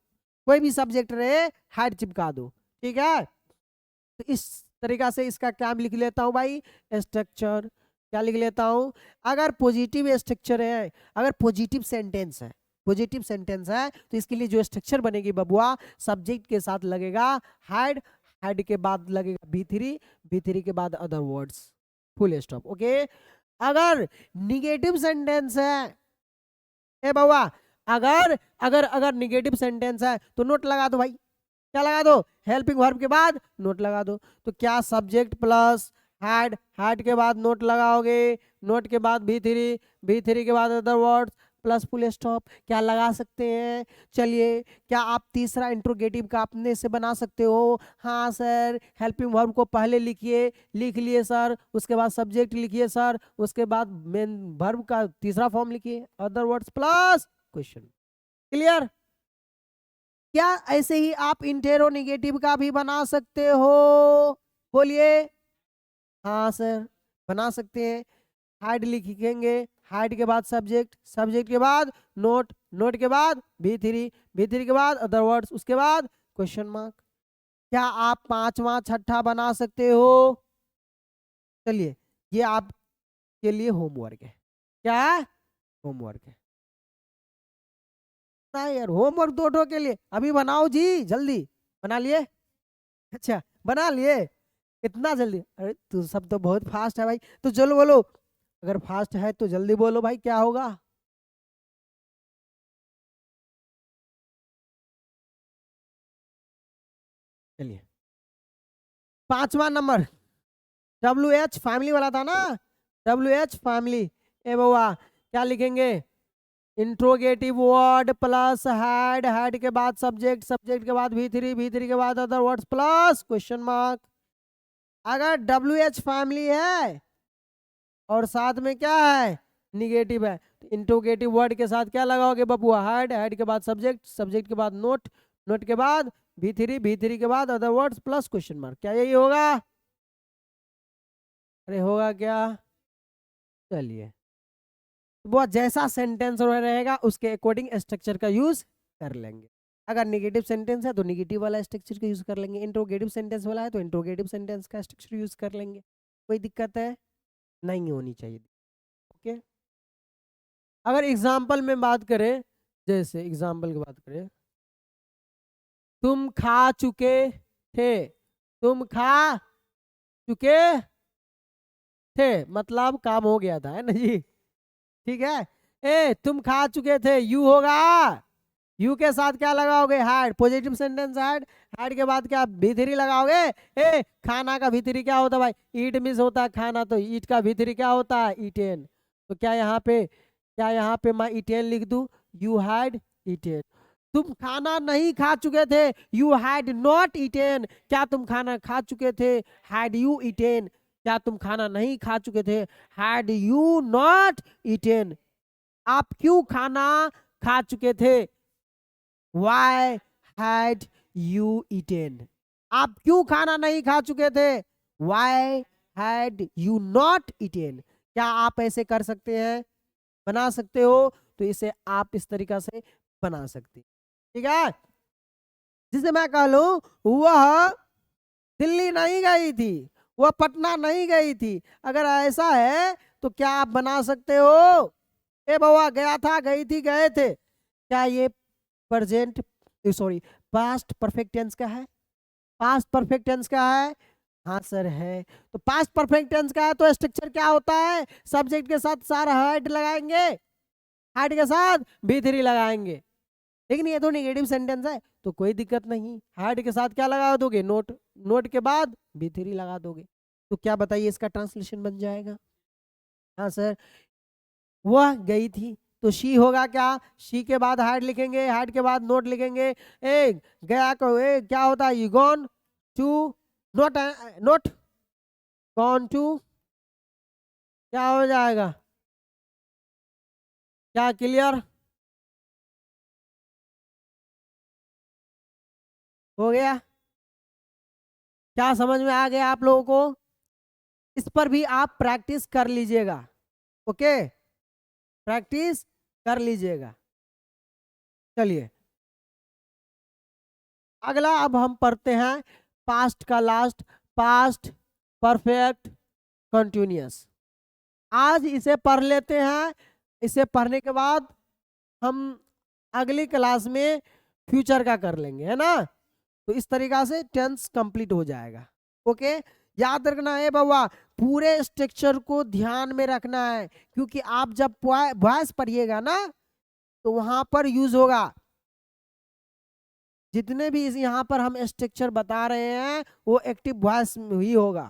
कोई भी सब्जेक्ट रहे हाइड चिपका दो। ठीक है, तो इस तरीका से इसका क्या लिख लेता हूं भाई, स्ट्रक्चर। क्या लिख लेता हूं, अगर पॉजिटिव स्ट्रक्चर है, अगर पॉजिटिव सेंटेंस है, पॉजिटिव सेंटेंस है, तो इसके लिए जो स्ट्रक्चर बनेगी बबुआ, सब्जेक्ट के साथ लगेगा हैड, हैड के बाद लगेगा भी3, भी3 के बाद other words, full stop. Okay, अगर निगेटिव सेंटेंस है, ए बबुआ, अगर अगर अगर निगेटिव सेंटेंस है तो नोट लगा दो भाई, क्या लगा दो, हेल्पिंग वर्ब के बाद नोट लगा दो। तो क्या सब्जेक्ट प्लस हैड, हैड के बाद नोट लगाओगे, नोट के बाद भी3, भी3 के बाद other words plus full stop, क्या लगा सकते हैं। चलिए, क्या आप तीसरा इंट्रोगेटिव का अपने से बना सकते हो, हाँ सर, हेल्पिंग वर्ब को पहले लिखिए, लिख लिए सर, उसके बाद सब्जेक्ट लिखिए सर, उसके बाद मेन वर्ब का तीसरा फॉर्म लिखिए, other words plus question. Clear. क्या ऐसे ही आप इंटेरोनेगेटिव का भी बना सकते हो, बोलिए। हाँ सर, बना सकते हैं। हाइड लिखेंगे, हाइड के बाद सब्जेक्ट, सब्जेक्ट के बाद नोट, नोट के बाद भी3, भी3 के बाद अदर वर्ड्स, उसके बाद क्वेश्चन मार्क। क्या आप 5वां 6ठा बना सकते हो। चलिए, ये आपके लिए होमवर्क है, क्या है, होमवर्क है ना यार, होमवर्क 2 के लिए अभी बनाओ जी, जल्दी बना लिए। अच्छा, बना लिए, इतना जल्दी, अरे तू सब तो बहुत फास्ट है भाई, तो चलो बोलो, अगर फास्ट है तो जल्दी बोलो भाई, क्या होगा। चलिए, 5वां नंबर, WH फैमिली वाला था ना, WH फैमिली। ए बउआ, क्या लिखेंगे, interrogative word plus had, had के बाद सब्जेक्ट, सब्जेक्ट के बाद भी3, भी3 के बाद other words plus question mark. अगर WH फैमिली है और साथ में क्या है, निगेटिव है, तो इंट्रोगेटिव वर्ड के साथ क्या लगाओगे बबुआ, हैड, हैड के बाद सब्जेक्ट, सब्जेक्ट के बाद नोट, नोट के बाद भी3, भी3 के बाद other words plus question mark. क्या यही होगा, अरे होगा क्या। चलिए, वो जैसा सेंटेंस रहेगा उसके अकॉर्डिंग स्ट्रक्चर का यूज कर लेंगे। अगर नेगेटिव सेंटेंस है तो नेगेटिव वाला स्ट्रक्चर का यूज कर लेंगे, इंट्रोगेटिव सेंटेंस वाला है तो इंट्रोगेटिव सेंटेंस का स्ट्रक्चर यूज कर लेंगे, कोई दिक्कत है नहीं होनी चाहिए। ओके, अगर एग्जाम्पल में बात करें, जैसे एग्जाम्पल की बात करें, तुम खा चुके थे, तुम खा चुके थे, मतलब काम हो गया था, है ना जी। ठीक है, ए तुम खा चुके थे, यू होगा, यू के साथ क्या लगाओगे, had, positive sentence had, had के बाद क्या भी3 लगाओगे। ए खाना का भी3 क्या होता है भाई, ईट मिस होता है खाना, तो ईट का भी3 क्या होता है, ईटेन। तो क्या यहाँ पे मैं ईटेन लिख दूं, यू हैड ईटेन। तुम खाना नहीं खा चुके थे, यू हैड नॉट ईटेन। क्या तुम खाना खा चुके थे, हैड यू ईटेन। क्या तुम खाना नहीं खा चुके थे, हैड यू नॉट ईटेन। आप क्यों खाना खा चुके थे, Why had you eaten? आप क्यों खाना नहीं खा चुके थे, Why had you not eaten? क्या आप ऐसे कर सकते हैं, बना सकते हो, तो इसे आप इस तरीका से बना सकते, ठीक है। जिसे मैं कह लूं वह दिल्ली नहीं गई थी, वह पटना नहीं गई थी, अगर ऐसा है तो क्या आप बना सकते हो, ए बउआ गया था, गई थी, गए थे। क्या ये present sorry past perfect tense का है, पास्ट परफेक्ट टेंस का है, हाँ सर है। तो पास्ट परफेक्ट टेंस का है तो स्ट्रक्चर क्या होता है, सब्जेक्ट के साथ सारा हेड लगाएंगे, हेड के साथ भी3 लगाएंगे। लेकिन ये तो नेगेटिव सेंटेंस है तो कोई दिक्कत नहीं, हेड के साथ क्या लगा दोगे, नोट, नोट के बाद भी3 लगा दोगे। तो क्या बताइए इसका ट्रांसलेशन बन जाएगा, हाँ सर। वह गई थी तो शी होगा क्या, शी के बाद हैड लिखेंगे, हैड के बाद नोट लिखेंगे। ए गया को ए क्या होता है, you gone to, not, not gone to, क्या हो जाएगा, क्या क्लियर हो गया, क्या समझ में आ गया आप लोगों को। इस पर भी आप प्रैक्टिस कर लीजिएगा, ओके, प्रैक्टिस कर लीजिएगा। चलिए अगला अब हम पढ़ते हैं पास्ट का लास्ट, पास्ट परफेक्ट कंटिन्यूअस। आज इसे पढ़ लेते हैं, इसे पढ़ने के बाद हम अगली क्लास में फ्यूचर का कर लेंगे, है ना। तो इस तरीका से टेंस कंप्लीट हो जाएगा, ओके। याद रखना है बाबा, पूरे स्ट्रक्चर को ध्यान में रखना है, क्योंकि आप जब वॉइस पढ़िएगा ना तो वहां पर यूज होगा। जितने भी यहाँ पर हम स्ट्रक्चर बता रहे हैं वो एक्टिव वॉइस ही होगा,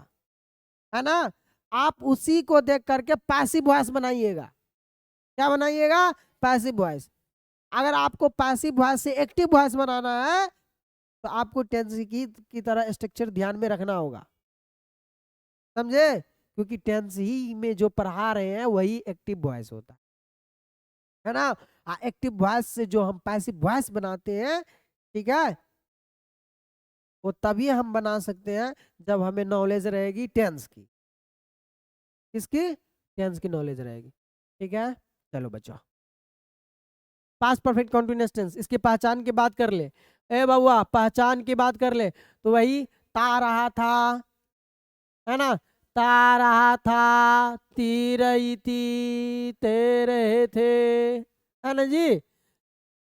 है ना। आप उसी को देख करके पैसिव वॉइस बनाइएगा, क्या बनाइएगा, पैसिव वॉइस। अगर आपको पैसिव वॉइस से एक्टिव वॉइस बनाना है तो आपको टेंस की तरह स्ट्रक्चर ध्यान में रखना होगा, समझे, क्योंकि टेंस ही में जो पढ़ा रहे हैं वही एक्टिव वॉइस होता है ना। एक्टिव वॉइस से जो हम पैसिव वॉइस बनाते हैं, ठीक है, वो तभी हम बना सकते हैं जब हमें नॉलेज रहेगी टेंस की, किसकी, टेंस की नॉलेज रहेगी, ठीक है। चलो बच्चों, पास्ट परफेक्ट कंटीन्यूअस टेंस, इसकी पहचान की बात कर ले, ए बउआ पहचान की बात कर ले, तो वही ता रहा था, है ना, ता रहा था, ती रही थी, ते रहे थे, है ना जी।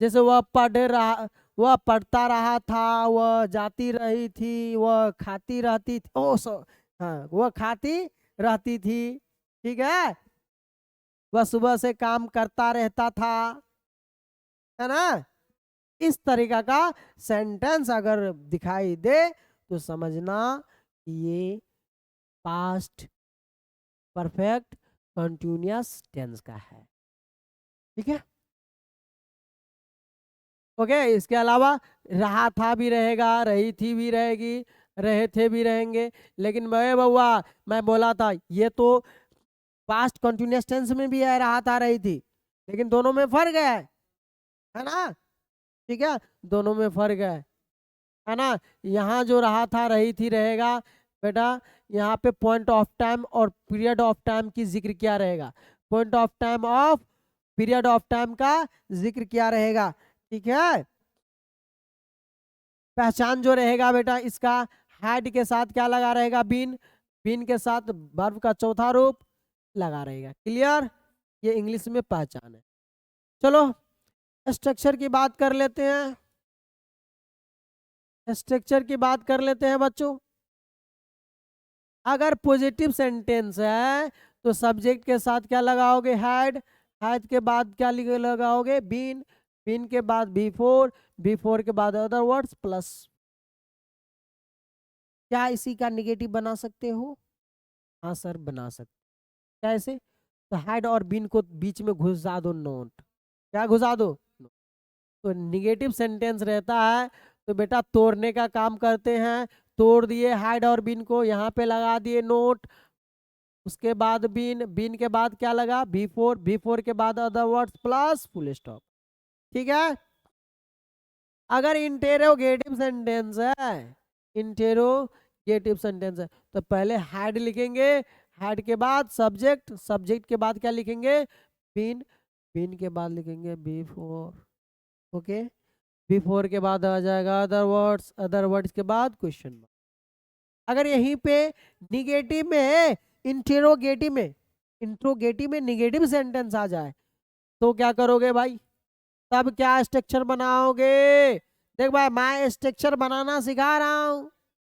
जैसे वह पढ़ रहा, वह पढ़ता रहा था, वह जाती रही थी, वह खाती रहती थी, ओ सो हाँ वह खाती रहती थी, ठीक है। वह सुबह से काम करता रहता था, है ना। इस तरीका का सेंटेंस अगर दिखाई दे तो समझना ये पास्ट परफेक्ट कंटिन्यूअस टेंस का है, ठीक है, ओके। इसके अलावा रहा था भी रहेगा, रही थी भी रहेगी, रहे थे भी रहेंगे। लेकिन मैं बउआ मैं बोला था ये तो पास्ट कंटिन्यूअस टेंस में भी है रहा था रही थी, लेकिन दोनों में फर्क है ना, ठीक है, दोनों में फर्क है ना। यहाँ जो रहा था रही थी रहेगा बेटा, यहाँ पे पॉइंट ऑफ टाइम और पीरियड ऑफ टाइम की जिक्र क्या रहेगा, point of time of period of time का जिक्र क्या रहेगा, ठीक है। पहचान जो रहेगा बेटा इसका हैड के साथ क्या लगा रहेगा, बीन, बीन के साथ वर्ब का चौथा रूप लगा रहेगा, क्लियर। ये इंग्लिश में पहचान है। चलो स्ट्रक्चर की बात कर लेते हैं, स्ट्रक्चर की बात कर लेते हैं बच्चों। अगर पॉजिटिव सेंटेंस है तो सब्जेक्ट के साथ क्या लगाओगे, हैड, हैड के बाद क्या लगाओगे, बीन, बीन के बाद बी फोर के बाद अदर वर्ड्स प्लस। क्या इसी का निगेटिव बना सकते हो? हाँ सर बना सकते। कैसे? तो हेड और बीन को बीच में घुसा दो नोट। क्या घुसा दो? तो निगेटिव सेंटेंस रहता है तो बेटा तोड़ने का काम करते हैं। तोड़ दिए हेड और बीन को, यहाँ पे लगा दिए नोट। उसके बाद बीन, बीन के बाद क्या लगा? बी फोर के बाद other words plus full stop. ठीक है। अगर इंटेरोगेटिव सेंटेंस है, इंटेरोगेटिव सेंटेंस है तो पहले हैड लिखेंगे, हैड के बाद सब्जेक्ट, सब्जेक्ट के बाद क्या लिखेंगे? बीन, बीन के बाद लिखेंगे before. Okay, before के बाद आ जाएगा अदर वर्ड्स के बाद क्वेश्चन मार्क। अगर यहीं पे निगेटिव में है, इंट्रोगेटिव में निगेटिव सेंटेंस आ जाए तो क्या करोगे भाई? तब क्या स्ट्रक्चर बनाओगे? देख भाई मैं स्ट्रक्चर बनाना सिखा रहा हूँ।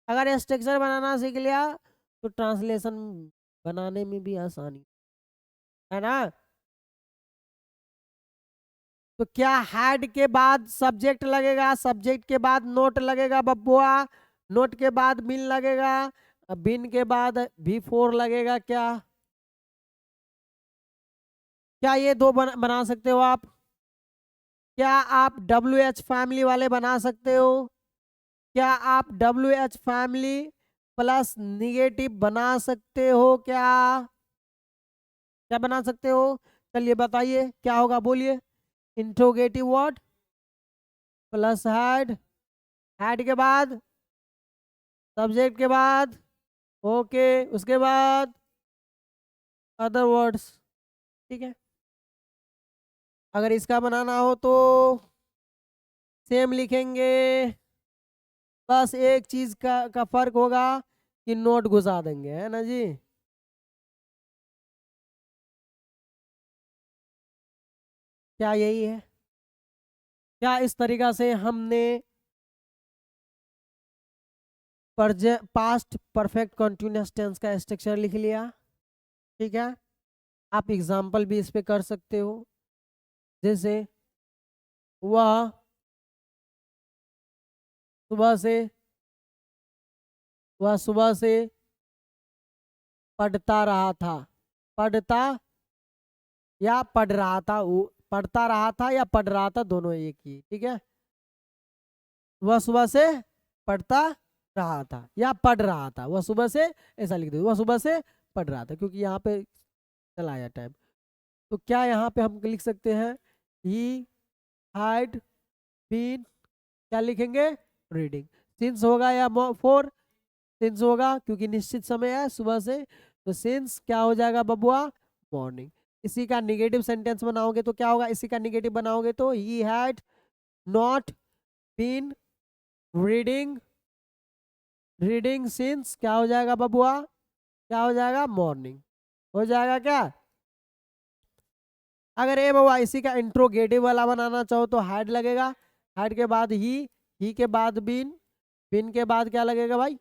अगर स्ट्रक्चर बनाना सीख लिया तो ट्रांसलेशन बनाने में भी आसानी है ना। तो क्या हैड के बाद सब्जेक्ट लगेगा, सब्जेक्ट के बाद नोट लगेगा बब्बुआ, नोट के बाद बिन लगेगा, बिन के बाद बी4 लगेगा। क्या ये दो बना सकते हो आप? क्या आप WH फैमिली वाले बना सकते हो? क्या आप WH फैमिली प्लस निगेटिव बना सकते हो? क्या क्या बना सकते हो? चलिए बताइए क्या होगा, बोलिए। Interrogative word plus head, head के बाद सब्जेक्ट के बाद ओके, उसके बाद अदर वर्ड्स। ठीक है। अगर इसका बनाना हो तो सेम लिखेंगे, बस एक चीज का फर्क होगा कि नोट घुसा देंगे, है ना जी। क्या यही है? क्या इस तरीका से हमने पास्ट परफेक्ट कंटिन्यूअस टेंस का स्ट्रक्चर लिख लिया? ठीक है। आप एग्जाम्पल भी इस पे कर सकते हो, जैसे वह सुबह से वह सुबह से पढ़ता रहा था। पढ़ता या पढ़ रहा था, वो पढ़ता रहा था या पढ़ रहा था, दोनों एक ही। ठीक है। वह सुबह से पढ़ता रहा था या पढ़ रहा था, वह सुबह से, ऐसा लिख दो, वह सुबह से पढ़ रहा था, क्योंकि यहाँ पे चला आया टाइम। तो क्या यहाँ पे हम लिख सकते हैं? ही हैड बीन, क्या लिखेंगे? रीडिंग। सिंस होगा या फोर? सिंस होगा क्योंकि निश्चित समय है सुबह से, तो सिंस क्या हो जाएगा बबुआ? मॉर्निंग। इसी का निगेटिव सेंटेंस बनाओगे तो क्या होगा? इसी का निगेटिव बनाओगे तो he had not been reading, reading since क्या हो जाएगा बबुआ? क्या हो जाएगा? मॉर्निंग हो जाएगा क्या? अगर ये बबुआ इसी का इंट्रोगेटिव वाला बनाना चाहो तो हैड लगेगा, हैड के बाद ही के बाद बीन, बीन के बाद क्या लगेगा भाई?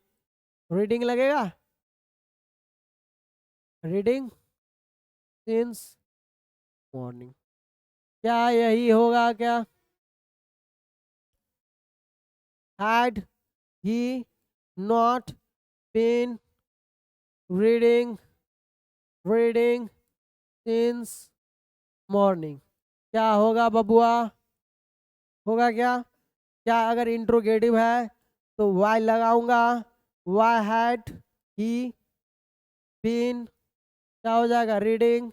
रीडिंग लगेगा, रीडिंग सिंस मॉर्निंग। क्या यही होगा क्या? Had he not been reading, reading since morning, क्या होगा बबुआ? होगा क्या? क्या अगर इंट्रोगेटिव है तो वाई लगाऊंगा, वाई हैड ही बीन, क्या हो जाएगा? रीडिंग,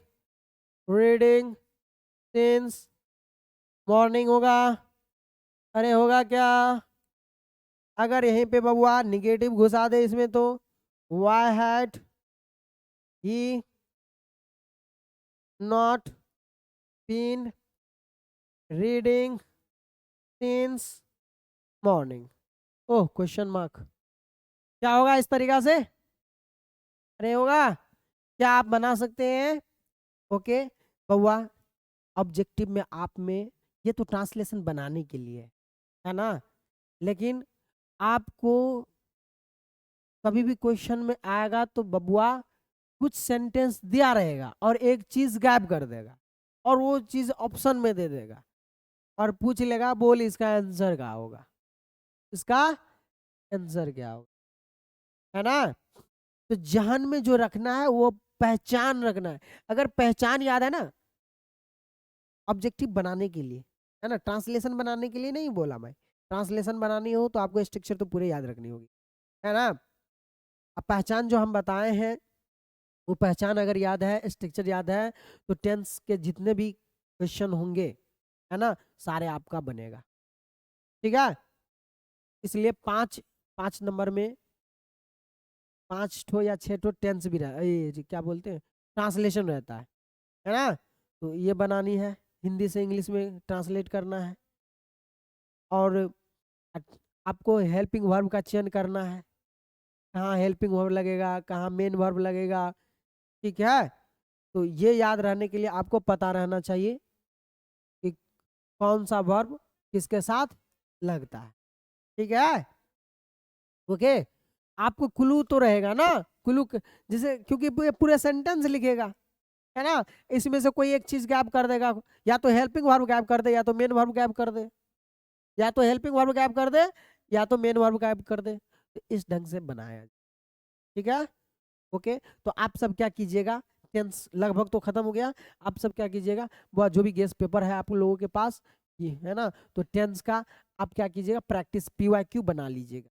रीडिंग सिंस मॉर्निंग होगा। अरे होगा क्या? अगर यहीं पे बबुआ निगेटिव घुसा दे इसमें तो why had he not been reading since morning. Oh question mark. क्या होगा इस तरीका से? अरे होगा। क्या आप बना सकते हैं? ओके बउआ, ऑब्जेक्टिव में आप में, ये तो ट्रांसलेशन बनाने के लिए है ना, लेकिन आपको कभी भी क्वेश्चन में आएगा तो बबुआ कुछ सेंटेंस दिया रहेगा और एक चीज गायब कर देगा और वो चीज ऑप्शन में दे देगा। और पूछ लेगा बोल इसका आंसर क्या होगा, इसका आंसर क्या होगा, है ना। तो जहन में जो रखना है वो पहचान रखना है। अगर पहचान याद है ना, ऑब्जेक्टिव बनाने के लिए, है ना, ट्रांसलेशन बनाने के लिए नहीं बोला मैं, ट्रांसलेशन बनानी हो तो आपको स्ट्रक्चर तो पूरे याद रखनी होगी, है ना। अब पहचान जो हम बताए हैं वो पहचान अगर याद है, स्ट्रक्चर याद है, तो टेंस के जितने भी क्वेश्चन होंगे, है ना, सारे आपका बनेगा, ठीक है। इसलिए 5 नंबर में 5 ठो या 6 ठो टेंस भी क्या बोलते हैं, ट्रांसलेशन रहता है ना। तो ये बनानी है, हिंदी से इंग्लिश में ट्रांसलेट करना है, और आपको हेल्पिंग वर्ब का चयन करना है, कहाँ हेल्पिंग वर्ब लगेगा, कहाँ मेन वर्ब लगेगा, ठीक है। तो ये याद रहने के लिए आपको पता रहना चाहिए कि कौन सा वर्ब किसके साथ लगता है, ठीक है। ओके, आपको क्लू तो रहेगा ना, क्लू जैसे, क्योंकि ये पूरे सेंटेंस लिखेगा, है ना, इसमें से कोई एक चीज गैप कर देगा, या तो हेल्पिंग वर्ब गैप कर दे, या तो मेन वर्ब गैप कर दे, या तो हेल्पिंग वर्ब गैप कर दे, या तो मेन वर्ब गैप कर दे। तो इस ढंग से बनाया, ठीक है। ओके, तो आप सब क्या कीजिएगा, टेंस लगभग तो खत्म हो गया, आप सब क्या कीजिएगा, वह जो भी गेस्ट पेपर है आप लोगों के पास, ये है ना, तो टेंस का आप क्या कीजिएगा, प्रैक्टिस PYQ बना लीजिएगा।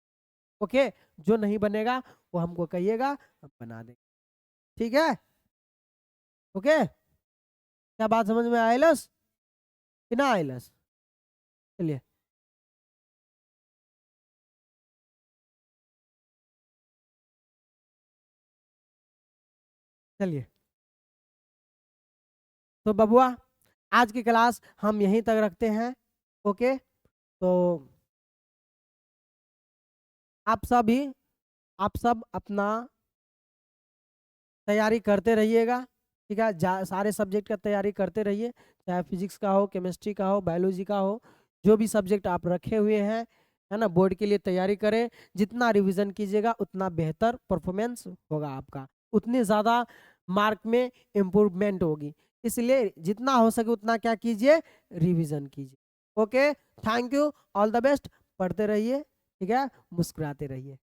ओके, जो नहीं बनेगा वो हमको कहिएगा, हम बना देंगे, ठीक है। ओके, क्या बात समझ में आयलस कि ना आयलस, चलिए। चलिए, तो बबुआ आज की क्लास हम यहीं तक रखते हैं। ओके, तो आप सब ही, आप सब अपना तैयारी करते रहिएगा, ठीक है, सारे सब्जेक्ट का तैयारी करते रहिए, चाहे फिजिक्स का हो, केमिस्ट्री का हो, बायोलॉजी का हो, जो भी सब्जेक्ट आप रखे हुए हैं, है ना, बोर्ड के लिए तैयारी करें। जितना रिवीजन कीजिएगा उतना बेहतर परफॉर्मेंस होगा आपका, उतनी ज़्यादा मार्क में इम्प्रूवमेंट होगी। इसलिए जितना हो सके उतना क्या कीजिए, रिवीजन कीजिए। Okay, thank you, all the best, पढ़ते रहिए, ठीक है, मुस्कुराते रहिए।